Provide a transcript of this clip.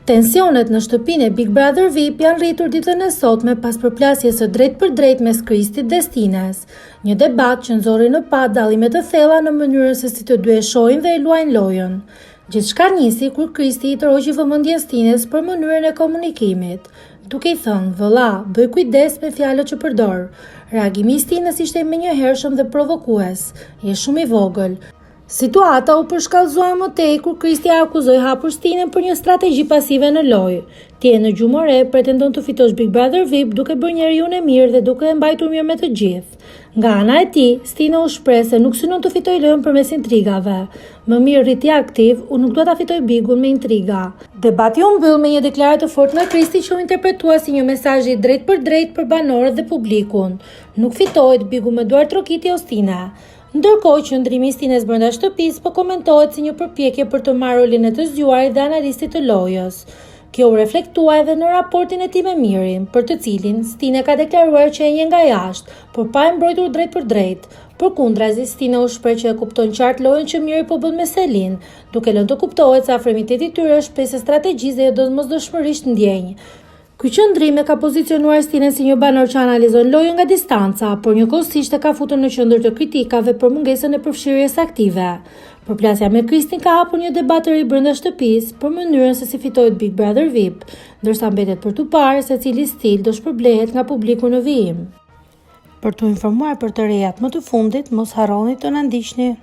Tensionet në shtëpinë e Big Brother VIP janë rritur ditën e sotme pas përplasjes së drejt mes Kristit dhe Stines. Një debat që nxorri në pa dallime të thella në mënyrën se si të dy e shohin dhe e luajnë lojën. Gjithçka nisi kur Kristi i tërhoqi vëmendjen Stines për mënyrën e komunikimit, duke i thënë: "Vëlla, bëj kujdes me fjalët që përdor." Reagimi i Stines ishte menjëhershëm dhe provokues. "Je shumë i vogël." Situata u përshkallëzua më tej kur Kristi akuzoi hapur Stinen për një strategji pasive në lojë. "Ti je në gjumore, pretendon të fitosh Big Brother VIP duke bërë njeriun e mirë dhe duke e mbajtur mirë me të gjithë." Nga ana e tij, Stina u shpreh se nuk synon të fitojë lojën përmes intrigave. "Më mirë rriti aktiv, unë nuk dua ta fitoj Bigun me intriga." Debati u mbyll me një deklaratë të fortë nga Kristi që u interpretua si një mesazh i drejt për banorët dhe publikun. Nuk fitohet Bigu me duar trokiti o Stina. Ndërkohë, qëndrimi i Stines brenda shtëpisë po komentohet si një përpjekje për të marrë rolin e të zgjuarit dhe analistit të lojës. Kjo u reflektua edhe në raportin e tij me Mirin, për të cilin Stina ka deklaruar që e njeh nga jashtë, por pa e mbrojtur drejt për drejt. Përkundrazi, Stina u shpreh që e kupton qartë lojën që Miri po bën me Selin, duke lënë të kuptohet se afrimiteti i tyre është pjesë e strategjisë dhe domosdoshmërisht ndjenjë. Ky qëndrim e ka pozicionuar Stinen si një banor që analizon lojën nga distanca, por njëkohësisht e ka futur në qendër të kritikave për mungesën e përfshirjes aktive. Përplasja me Kristin ka hapur një debat të ri brenda shtëpisë për mënyrën se si fitohet Big Brother VIP, ndërsa mbetet për tu parë se cili stil do shpërblehet nga publiku në vijim. Për t'u informuar për të rejat më të fundit, mos harroni të na ndiqni.